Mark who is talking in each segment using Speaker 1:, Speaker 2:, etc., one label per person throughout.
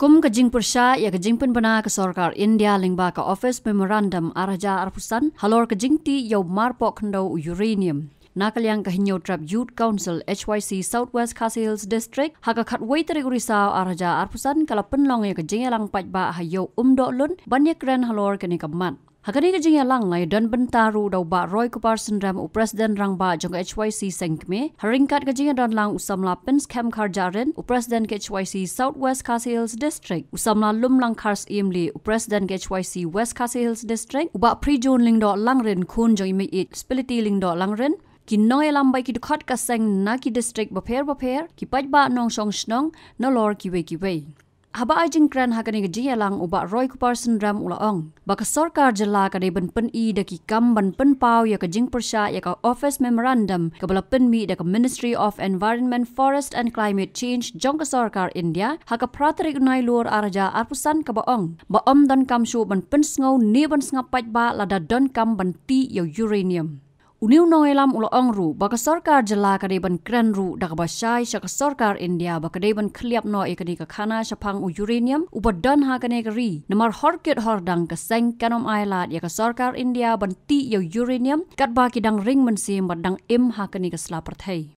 Speaker 1: Kum kajing persya ya kajing penbena ke Sarkar India lingba ke Office Memorandum Araja Arpusan halor kajing ti yau marpok kendo uranium. Nakal yang kahinyo Trap Youth Council HYC Southwest Khasi Hills District haka khatway teri urisau Araja Arpusan kala penlong ya kajing lang pajba hayo umdolun banyak keren halor kini kemat. Hakani kajing lang ngai dan bentaru dau ba Roy Kupar Sindram u Presiden Rangba jong HYC Sengkme haringkat kajing dan lang usamla pens kem karjaren u Presiden HYC Southwest Khasi Hills District usamla lum lang kars imli u Presiden HYC West Khasi Hills District u ba prijun ling do langren kun jong imi it spiliti ling do langren ki noy lambai ki dukhat ka seng na ki district baper ki pajba nong song snong no lor ki we haba ajing kran hakani gajia lang uba Roy Kupar Sindram ulaong baka sarkar jela ka de ban pen I da ki kam ban pen pau ya ka jing persya ya ka Office Memorandum ka bala pen mi da ka Ministry of Environment Forest and Climate Change jong ka sarkar India haka pratrik nai lur Araja Arpusan ka baong baom don kam shu ban pen sngo ni ban sngapat ba lada don kam ban ti ya uranium Uniu noelam ulaong ru baka sarkar jela kadeban kren ru dak basyai sya ka sarkar India baka deban kliap no ikani ka khana syapang u uranium ubadan ha kane kari namar horkit hordang ka seng kanom ailat ya ka sarkar India ban ti yo uranium kat ba kidang ring mensim badang im ha kani ka slaperthai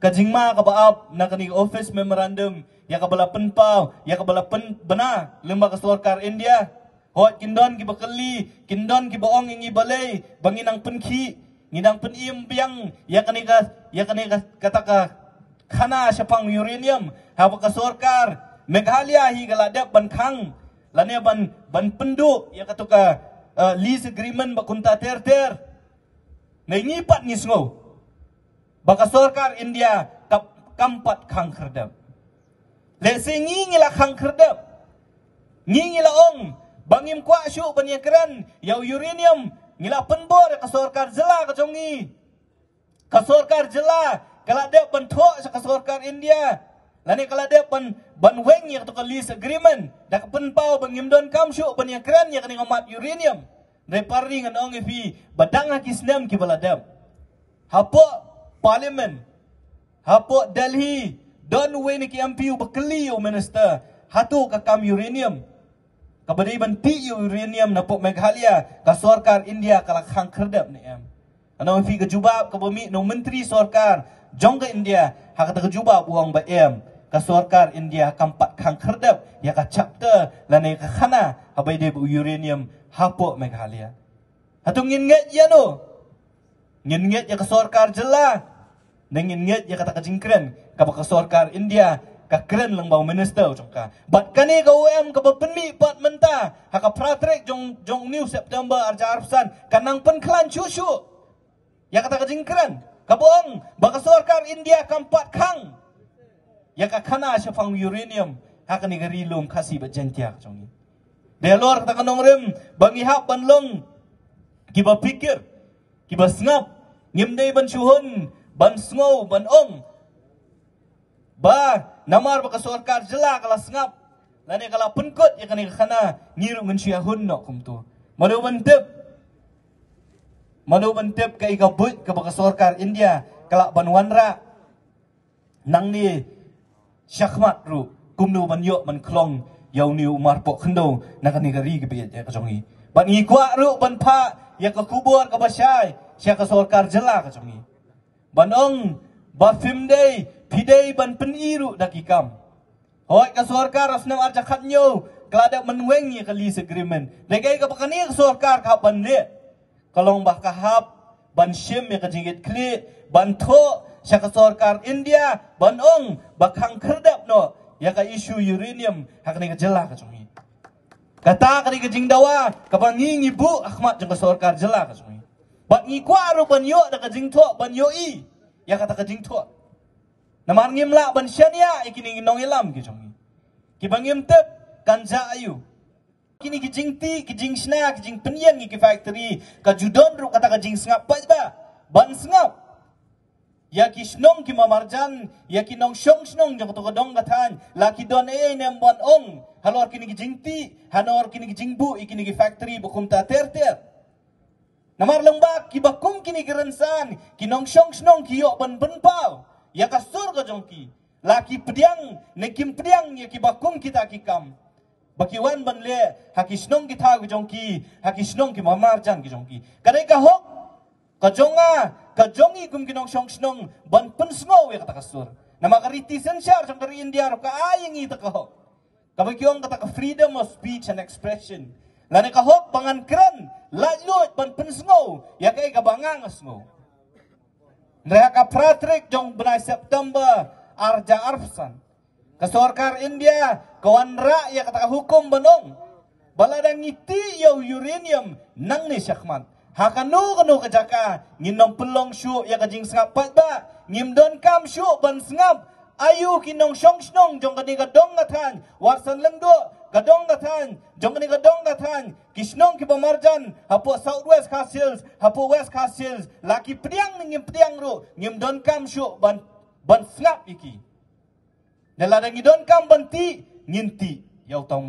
Speaker 2: kajingma ka baap na kani Office Memorandum ya ka bala penpau ya ka bala pen bana lemba ka sarkar India hot kindon ki bakali kindon ki baong ingi balai banginang penki ngidang penim biang ya kanika kataka khana syapang uranium haba ka sarkar Meghalaya hi galadap ban khang lane ban penduk ya katuka lease agreement bakunta ter ngi pat ni sngo baka sarkar India kampat khang kherdap le singi ngila khang kherdap ngila ong bangim kwa syu banyakran ya uranium ngila penbor ka sarkar jela ka jongi ka sarkar jela kala de banthok sa ka sarkar India lani kala de ban weng ya to ka lease agreement da ka penpau bangim don kamshu banya kran ya kani ngamat uranium repari ngan ong fi badang ha kisnam ki baladam hapo parliament hapo Delhi don weni ki MP bakli minister hatu ka kam uranium kabadai banti uranium na po Meghalaya ka sarkar India kala khang kherdap ni em ano fi ka jubab ka bumi no menteri sarkar jong ka India ha ka jubab buang ba em ka sarkar India kampat khang kherdap ya ka chapter lane ka khana habai de uranium ha po Meghalaya hatung ngin nget ya no ngin nget ya ka sarkar jela ngin nget ya kata ka jingkren ka sarkar India ka keren lang bau minister jongka bat kani ka UM ka penmi pat menta ha ka pratrek jong new September Araja Arpusan kanang penklan cucu ya kata ka jingkren ka boong baka sarkar India kampat khang ya ka khana syapang uranium ha kani garilum khasi ba jentia jongi de lor kata kanong rem bangi hap banlong kiba pikir kiba ngap ngimdei ban suhun ban sngo ban ong ba namar baka sarkar jela kala sngap lani kala penkut ya kani khana ngiru ngan syahun no kumtu madu bentep ka ikabut ka baka sarkar India kala banwanra nang ni syakmat ru kumnu banyo man klong yau ni umar pok khendo nakani gari ke biat ya kajongi ban ngikwa ru ban pha ya ka kubur ka basyai sya ka sarkar jela kajongi banong ba fimdei pidei ban peniru dakikam hoi ka sarkar asnam arja khatnyo klada menwengi ka lease agreement legai ka bakani ka sarkar ka ban le kalong bah ka hap ban shim ya ka jingit kli ban tho sya ka sarkar India ban ong bakhang kherdap no ya ka issue uranium hakni ka jela ka chungi kata ka jingdawa ka bangi ngibu Ahmad jeng ka sarkar jela ka chungi bat ngi kwaru ban yo da ka jingtho ban yo I ya kata ka jingtho namar ngimla ban syania ikini nong ilam ki jongi ki bangim tep kanja ayu kini ki jingti ki jing sna ki jing penyen ki factory ka judon ru kata ka jing sngap ba ban sngap ya ki snong ki mamarjan ya ki nong snong jong to dong kathan la ki don nem bon ong halor kini ki jingti hanor kini ki jingbu ikini ki factory bukum ta ter namar lembak ki bakum kini ki rensan ki nong snong ki yo ban penpau ya ka sur ka jongki laki pediang nekim pediang ya ki bakung kita kikam bakiwan ban le hakisnong kita gejongki hakisnong ki mamarjan gejongki kadai ka hok kajonga kajongi kum kinong shongsnong ban pensngo ya kata kasur nama kariti sensar jong dari India ro ka ayingi ta ka hok kabakiong kata ka freedom of speech and expression lane ka hok bangan kran lalut ban pensngo ya kai ka bangang asngo Mereka pratrik jong benai September arja arfsan. Ke Sarkar India kawan rakyat kata hukum benong. Baladang ngiti yau uranium nang ni syakmat. Hakanu kanu kejaka nginom pelong syuk ya kajing sengap pat ba. Ngim don kam syuk ban sengap. Ayu kinong syong snong jong kani kadong ngatan. Warsan lengdo kadong ngatan. Jong kani kadong ngatan. Kisnong ki pemarjan. Hapo Southwest Castles. Hapo West Castles. Laki pediang ngim pediang ru. Ngim don kam syuk ban sengap iki. Neladang idon kam banti nginti. Yau tau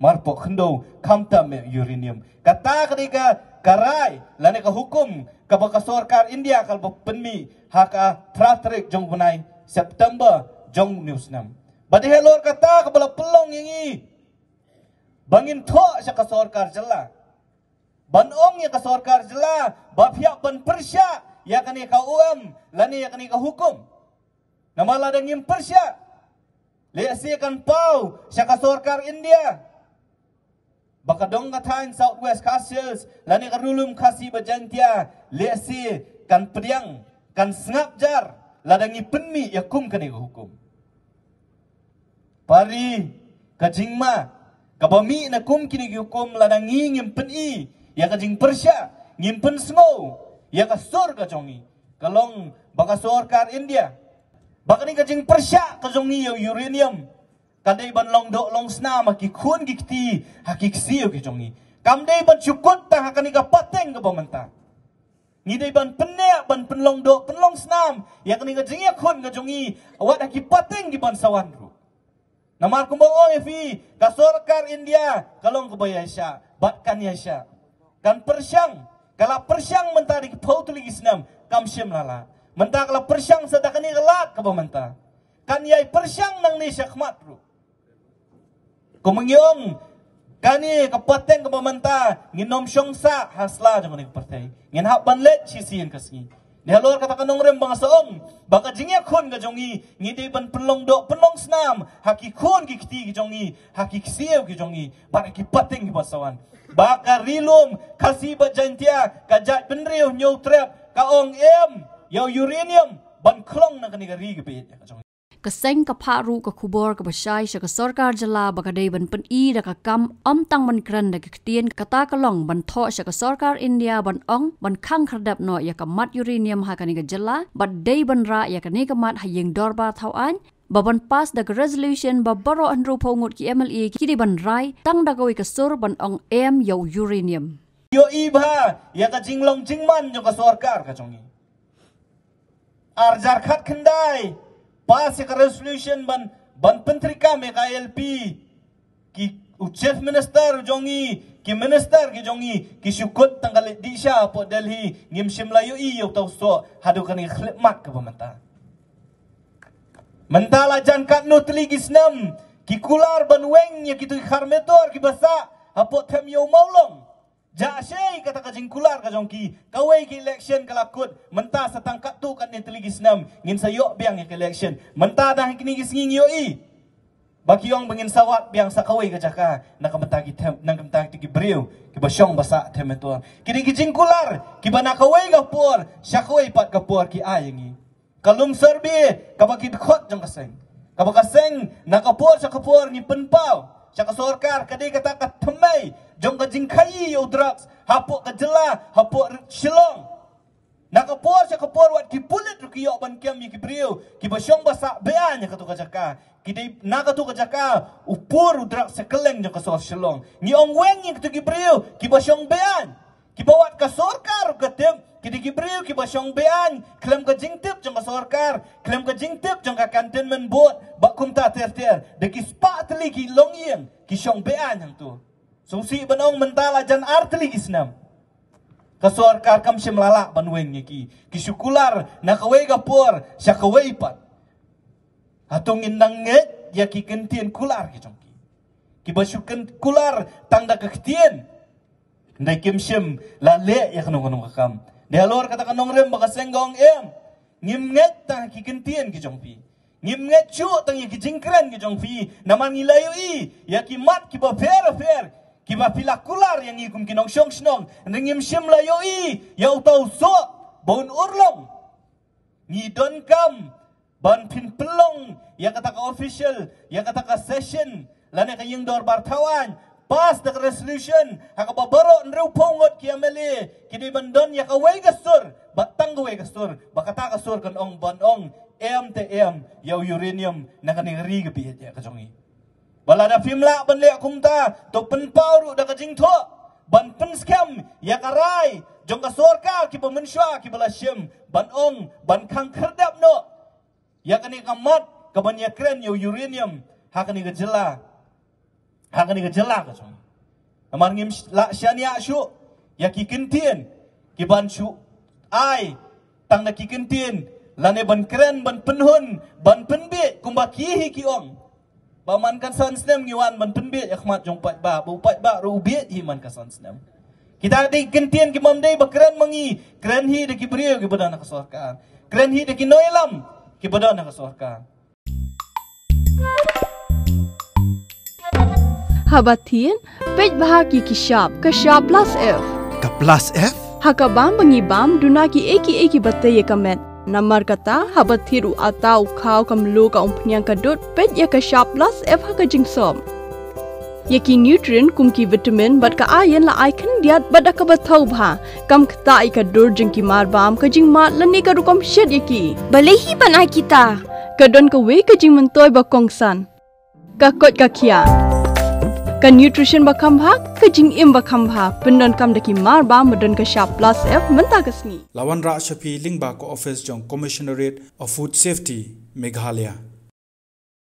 Speaker 2: marpok khendo kamta me uranium. Kata kadika karai. Lane ka hukum. Kabaka Sarkar India kalbo penmi. Haka pratrik jong bunai. September jong news nam. Badi helor kata kabala pelong yangi. Bangin thok siya ka Sarkar jela. Banong ya ka Sarkar jela. Bapyak ban persya. Ya kani ka uam. Lani ya kani ka hukum. Namala dangin persya. Leksi kan pau siya ka Sarkar India. Baka dong katan Southwest Castles. Lani ka rulum kasi bajantia. Leksi kan pediang. Kan sengap jar. Ladangi penmi ya kum kani ka hukum. Pari kajingma kabami na kum kini ka hukum ladangi ngimpen i ya kajing persya ngimpen smo ya ka sur ka jongi kalong baka Sarkar India baka ni kajing persya ka jongi ya uranium kadai ban long do long sna maki khun gikti hakiksi ki jongi kamdai ban cukut ta hakani ka pateng ka pamanta ngidai ban penne ban penlong do penlong snam ya kani ka jingia khun ka jongi awat haki pateng di ban sawan ru namar kumbang fi ka Sarkar India kalong kubaya sya batkan ya sya kan persyang kala persyang mentari pau tuligi snam kam syem lala menta kala persyang sadakani gelat ka pamanta kan yai persyang nang ni syakmat ru kumengyong kani kapateng ka pamanta nginom syongsa hasla jang ni partai ngin hak banlet sisian kasngi ni halor kata kanong rem bang saong baka jingya khon ga jongi ngide ban penlong do penlong snam haki khon gi kiti gi jongi haki ksiew gi jongi baka ki pateng gi basawan baka rilum kasi bajantia kajat benriu nyau trap ka ong em yau uranium ban klong na kani ga ri gi pet ka jongi
Speaker 1: Kaseng kaparu ka kubor ka basyay siya ka Sarkar jala bagaday ban pen i da ka kam tang man kran da kitien kata kalong ban tho siya ka Sarkar India ban ong ban khang khardap no ya ka mat uranium ha kani ka jala bad day ban ra ya kani ka mat hayeng dorba thawan baban pas da resolution ba baro anru pongut ki MLA ki di ban rai tang da ka sur ban ong em yo uranium
Speaker 2: yo ibha ya ka jinglong jingman jo ka Sarkar ka jongi arjar khat khandai pas ka resolution ban pentrika me ka LP ki chief minister jongi ki minister ki jongi ki syukut tanggal di sya po Delhi ngim shimla yu i yo tau so hadu kani khlemat ka pamanta mentala jan kat no tligi snam ki kular ban weng ya ki tu kharmetor ki basa apo them yo maulong ja sei kata ka jingkular ka jongki kawai ki election kalakut menta satangkat tu kan ni teligi snam ngin sayok biang ki election menta dah kini ki singing yo i bakiong bengin sawat biang sa kawai ka jaka nakamatagi tem nang kamtagi ki briu ki basyong basa tem to kini ki jingkular ki bana kawai ka por sya kawai pat ka por ki ayangi kalum serbi kabaki khot jong kaseng kabakaseng nakapor sa kapor ni penpau sya ka Sarkar kadai kata ka thmai jong ka jingkai yo drugs hapok ka jela hapok shilong nakapor sa kapor wat ki pulit ru ki yo ban kem ki briu ki basyong basa bean ya ka tu ka jaka ki dei naka tu ka jaka upur drugs sa keleng jong ka so shilong ni ong weng ki tu ki briu ki basyong bean ki bawat ka Sarkar ka tem ki di ki briu ki basyong bean klem ka jingtip jong ka Sarkar klem ka jingtip jong ka cantonment board bakum ta ter de ki spa tli ki longyeng ki syong bean yang tu sungsi banong mentala jan artli isnam ka Sarkar kam shimlala banweng ki syukular na kawai gapor sya kawai pat Hatung indang nget ya ki kentien kular ki jongki. Ki basukan kular tangda kektien. Ndai kimshim la le ya kanong kakam. Dia lor kata kanong rem baka senggong ngim nget tang ki kentien ki jongpi. Ngim nget chu tang ya ki jingkren ki jongpi. Naman ngilayo ya ki mat ki ba fer. Ki ba pila kular yang ikum kinong snong. Ngim shim layo ya utau so bon urlong. Ngidon kam ban pin pelong ya kata ka official ya kata ka session lane ka yung dor bartawan pass the resolution haka babaro nrew pongot ki ameli kini bandon ya ka way gasur batang way gasur bakata ka sur kan ong banong MTM ya uranium na kaning ri gabi ya ka jongi bala da fimla banle kumta to penpau da ka jingtho ban pen scam ya karai jong ka sorka ki pemenswa ki bala shim banong ban kang kerdap no ya kani kamat kabanya kren yo uranium hakani gejela ka jong amar ngim la syania syu ya ki kentien ki ban syu ai tang da ki kentien lane ban kren ban penhun ban penbe kumba ki ki ong baman kan san snem ngiwan ban penbe akhmat jong pat ba bu pat ba ru be hi man ka san snem kita di kentien ki mamdai ba kren mangi kren hi de ki brio ki badana ka sorka kren hi de ki noilam ki badana ka sorka
Speaker 3: Habatin pej bahagi ki shop plus F
Speaker 4: Ka plus F
Speaker 3: hakabam bangibam duna ki eki bataye kamet namar kata habathiru atau khaw kamlu ka umpnyang kadut pej ya ka shop plus F haka jingsom yaki nutrient kum ki vitamin bat ka iron la icon diat bada ka bathau bha kam khta I ka dur jing ki mar bam ka jing ma lani ka rukom shed yaki balehi bana kita ka don ka we ka jing mentoy ba kongsan ka kot ka khia ka nutrition ba kham bha ka jing im ba kham bha pendon kam daki mar ba modon ka sharp plus F menta kasni
Speaker 4: Lawan Ra Shafi Lingba ko office jong Commissionerate of Food Safety Meghalaya